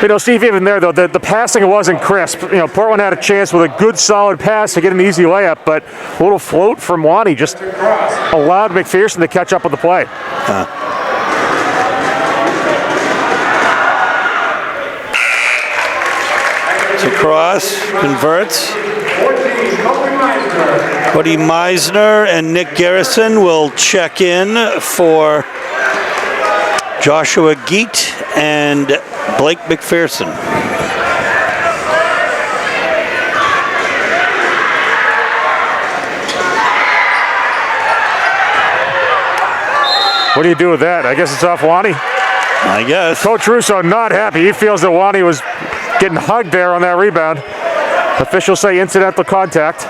You know, Steve, even there, though, the passing wasn't crisp. You know, Portland had a chance with a good, solid pass to get an easy layup, but a little float from Wani just allowed McPherson to catch up with the play. So Cross converts. Cody Meisner and Nick Garrison will check in for Joshua Geet and Blake McPherson. What do you do with that? I guess it's off Wani. I guess. Coach Russo not happy. He feels that Wani was getting hugged there on that rebound. Officials say incidental contact.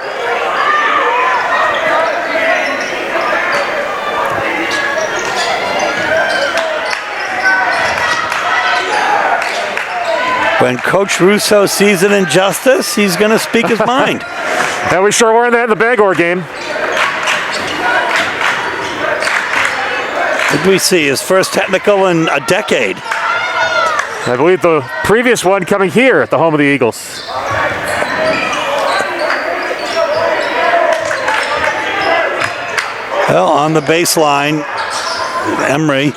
When Coach Russo sees an injustice, he's going to speak his mind. And we sure learned that in the Bangor game. What did we see? His first technical in a decade. I believe the previous one coming here at the home of the Eagles. Well, on the baseline, Emery.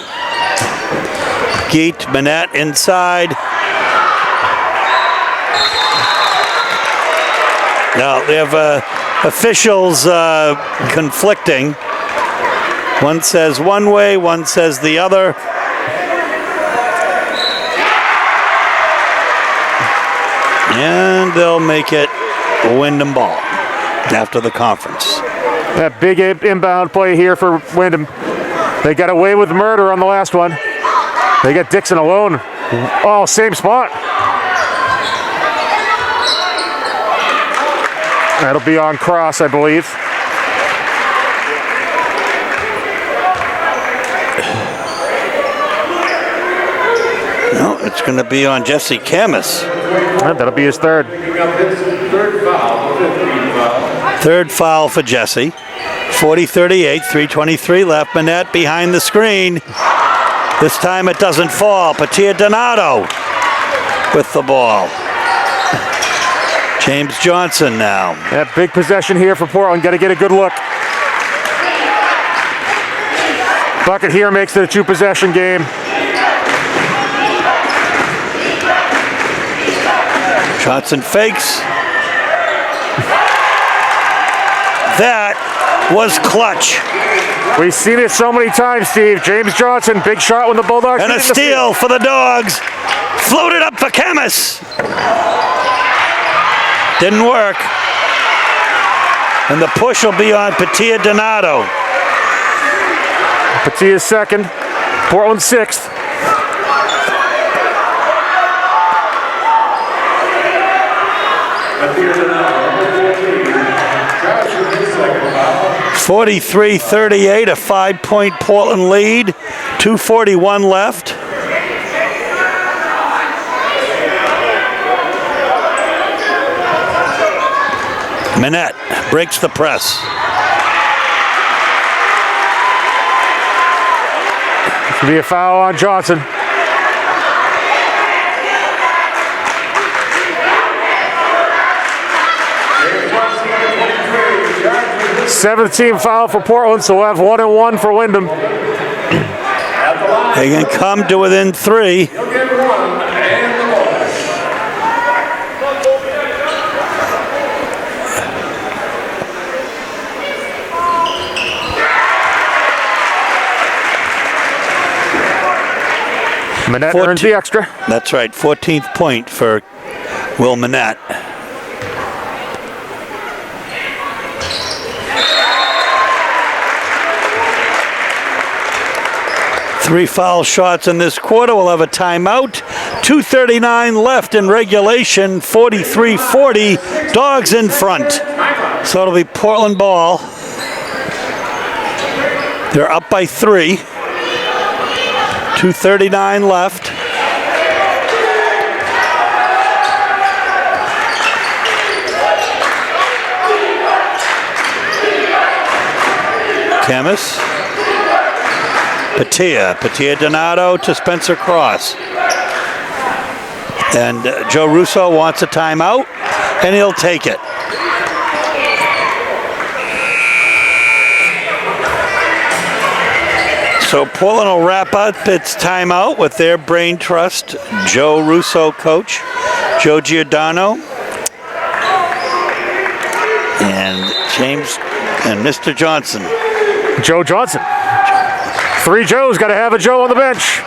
Geet, Manette inside. Now, they have officials conflicting. One says one way, one says the other. And they'll make it a Windham ball after the conference. That big inbound play here for Windham. They got away with murder on the last one. They got Dixon alone. Oh, same spot. That'll be on Cross, I believe. No, it's going to be on Jesse Camus. That'll be his third. Third foul for Jesse. 40-38, 3:23 left. Manette behind the screen. This time it doesn't fall. Patia Donato with the ball. James Johnson now. That big possession here for Portland. Got to get a good look. Bucket here makes it a two-possession game. Johnson fakes. That was clutch. We've seen it so many times, Steve. James Johnson, big shot when the Bulldogs. And a steal for the Dogs. Floated up for Camus. Didn't work. And the push will be on Patia Donato. Patia's second. Portland sixth. Johnson, 43-38, a 5-point Portland lead. 2:41 left. Manette breaks the press. This could be a foul on Johnson. Seventh team foul for Portland, so we'll have 1-1 for Windham. They can come to within 3. He'll get one and the ball. Manette earns the extra. That's right, 14th point for Will Manette. Three foul shots in this quarter. We'll have a timeout. 2:39 left in regulation. 43-40. Dogs in front. So it'll be Portland ball. They're up by 3. 2:39 left. Camus. Patia Donato to Spencer Cross. And Joe Russo wants a timeout, and he'll take it. So Portland will wrap up its timeout with their brain trust, Joe Russo coach, Joe Giordano, and James and Mr. Johnson. Joe Johnson. 3 Joes, got to have a Joe on the bench.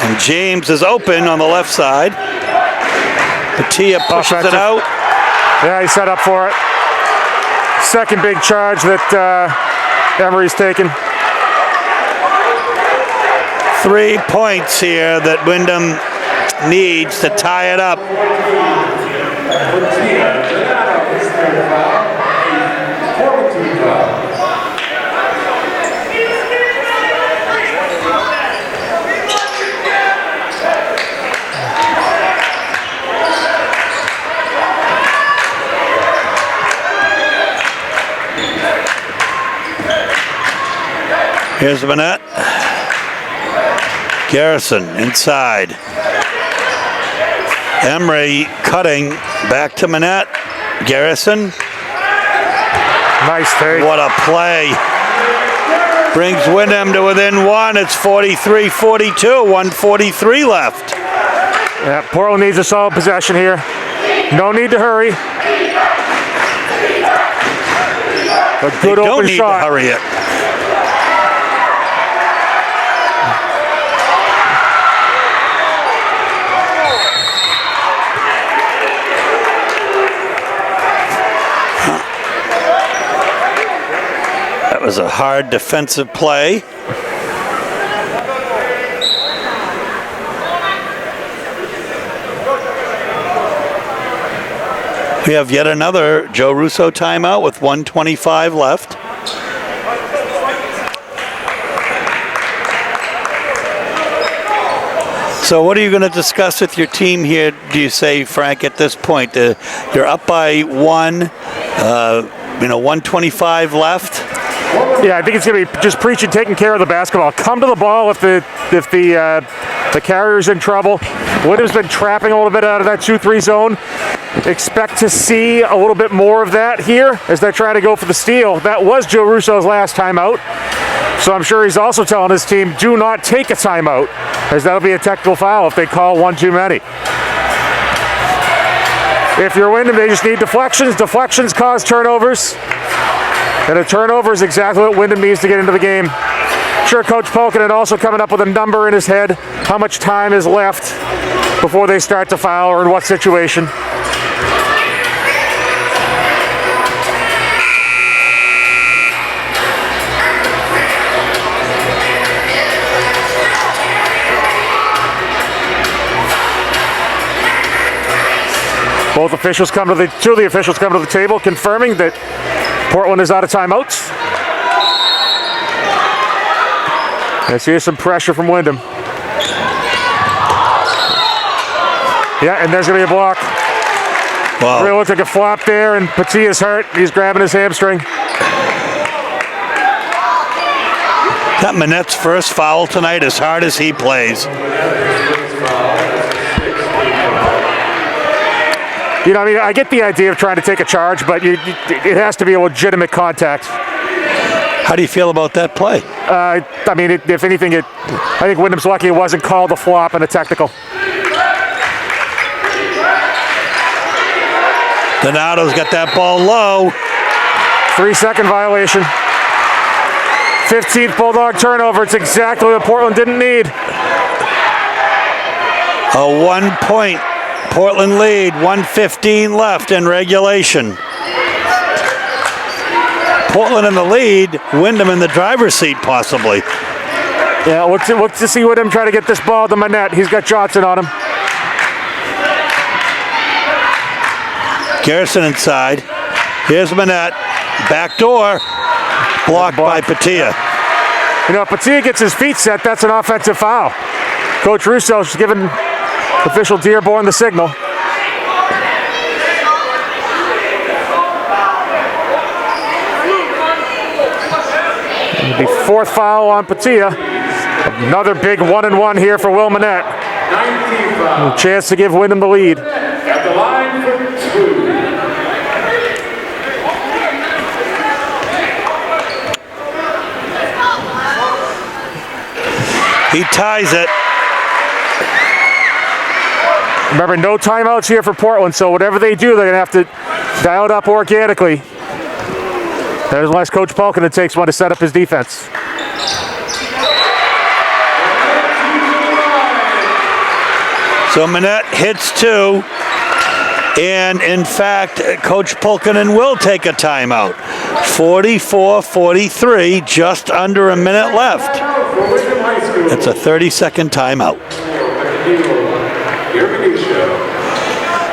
And James is open on the left side. Patia pushes it out. Yeah, he set up for it. Second big charge that Emery's taken. 3 points here that Windham needs to tie it up. Here's Manette. Garrison inside. Emery cutting back to Manette. Garrison. Nice take. What a play. Brings Windham to within 1. It's 43-42. 1:43 left. Yeah, Portland needs a solid possession here. No need to hurry. A good Don't open need shot. to hurry it. That was a hard defensive play. We have yet another Joe Russo timeout with 1:25 left. So what are you going to discuss with your team here, do you say, Frank, at this point? You're up by one, 1:25 left. Yeah, I think it's going to be just preaching, taking care of the basketball. Come to the ball if the carrier's in trouble. Windham's been trapping a little bit out of that 2-3 zone. Expect to see a little bit more of that here as they try to go for the steal. That was Joe Russo's last timeout. So I'm sure he's also telling his team, do not take a timeout, as that'll be a technical foul if they call one too many. If you're Windham, they just need deflections. Deflections cause turnovers. And a turnover is exactly what Windham needs to get into the game. Sure, Coach Polkinen also coming up with a number in his head. How much time is left before they start to foul, or in what situation. Both officials come to the two of the officials come to the table, confirming that Portland is out of timeouts. Let's hear some pressure from Windham. Yeah, and there's going to be a block. Wow. Really looks like a flop there, and Patia's hurt. He's grabbing his hamstring. That Manette's first foul tonight, as hard as he plays. You know, I mean, I get the idea of trying to take a charge, but it has to be a legitimate contact. How do you feel about that play? I mean, if anything, I think Windham's lucky it wasn't called a flop and a technical. Donato's got that ball low. 3-second violation. 15th Bulldog turnover. It's exactly what Portland didn't need. A 1-point Portland lead, 1:15 left in regulation. Portland in the lead, Windham in the driver's seat possibly. Yeah, look to see Windham try to get this ball to Manette. He's got Johnson on him. Garrison inside. Here's Manette. Back door. Blocked by Patia. You know, if Patia gets his feet set, that's an offensive foul. Coach Russo's giving official Dearborn the signal. It'll be fourth foul on Patia. Another big 1-and-1 here for Will Manette. A chance to give Windham the lead. At the line for 2. He ties it. Remember, no timeouts here for Portland, so whatever they do, they're going to have to dial it up organically. Unless Coach Polkinen takes one to set up his defense. So Manette hits 2. And in fact, Coach Polkinen will take a timeout. 44-43, just under a minute left. It's a 30-second timeout.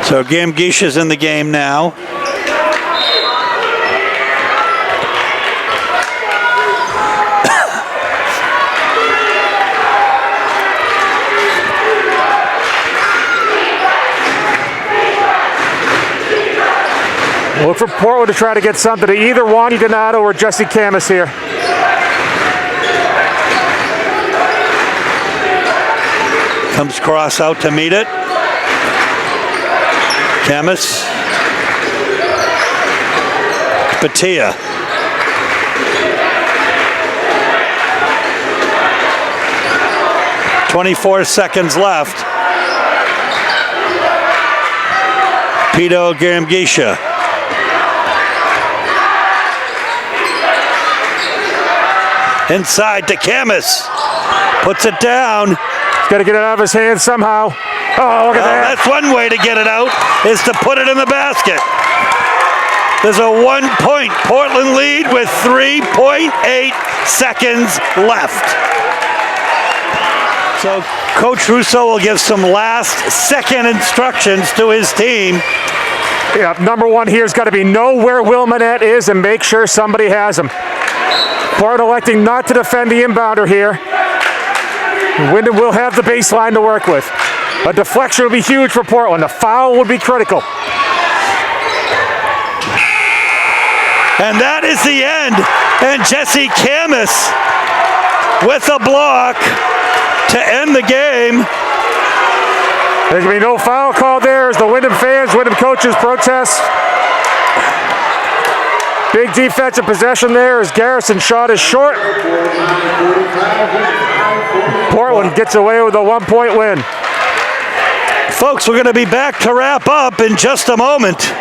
So Gamgisha's in the game now. Look for Portland to try to get something to either Wani Donato or Jesse Camus here. Comes cross out to meet it. Camus. Patia. .24 seconds left. Pito Garamgisha. Inside to Camus. Puts it down. He's got to get it out of his hands somehow. Oh, look at that. That's one way to get it out, is to put it in the basket. There's a 1-point Portland lead with 3.8 seconds left. So Coach Russo will give some last-second instructions to his team. Yeah, number one here has got to be know where Will Manette is and make sure somebody has him. Portland electing not to defend the inbounder here. Windham will have the baseline to work with. A deflection would be huge for Portland. A foul would be critical. And that is the end. And Jesse Camus with a block to end the game. There's going to be no foul call there as the Windham fans, Windham coaches protest. Big defensive possession there as Garrison's shot is short. Portland gets away with a 1-point win. Folks, we're going to be back to wrap up in just a moment.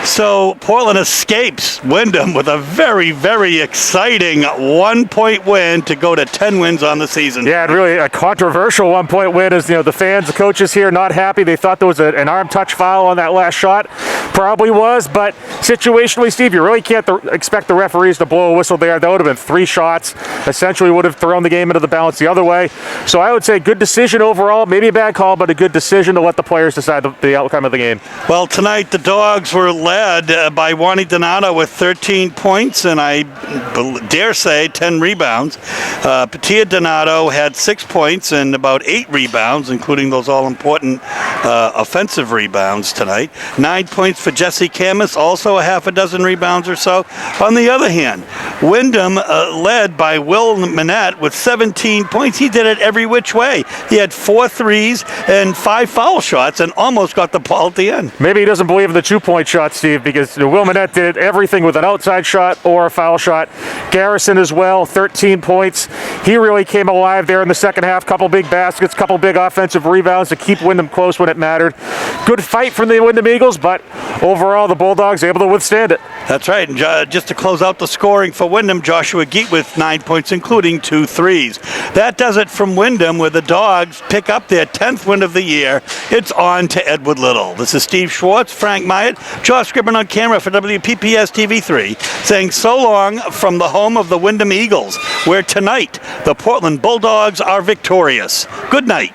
So Portland escapes Windham with a very, very exciting 1-point win to go to 10 wins on the season. Yeah, and really a controversial 1-point win as the fans, the coaches here not happy. They thought there was an arm touch foul on that last shot. Probably was, but situationally, Steve, you really can't expect the referees to blow a whistle there. That would have been 3 shots. Essentially would have thrown the game into the balance the other way. So I would say good decision overall. Maybe a bad call, but a good decision to let the players decide the outcome of the game. Well, tonight the Dogs were led by Wani Donato with 13 points and I dare say 10 rebounds. Patia Donato had 6 points and about 8 rebounds, including those all-important offensive rebounds tonight. 9 points for Jesse Camus, also a half a dozen rebounds or so. On the other hand, Windham led by Will Manette with 17 points. He did it every which way. He had 4 threes and 5 foul shots and almost got the ball at the end. Maybe he doesn't believe in the 2-point shot, Steve, because Will Manette did everything with an outside shot or a foul shot. Garrison as well, 13 points. He really came alive there in the second half. Couple big baskets, couple big offensive rebounds to keep Windham close when it mattered. Good fight from the Windham Eagles, but overall the Bulldogs able to withstand it. That's right. And just to close out the scoring for Windham, Joshua Geet with 9 points, including 2 threes. That does it from Windham, where the Dogs pick up their 10th win of the year. It's on to Edward Little. This is Steve Schwartz, Frank Myatt, Josh Scribbin on camera for WPPS TV3, saying so long from the home of the Windham Eagles, where tonight the Portland Bulldogs are victorious. Good night.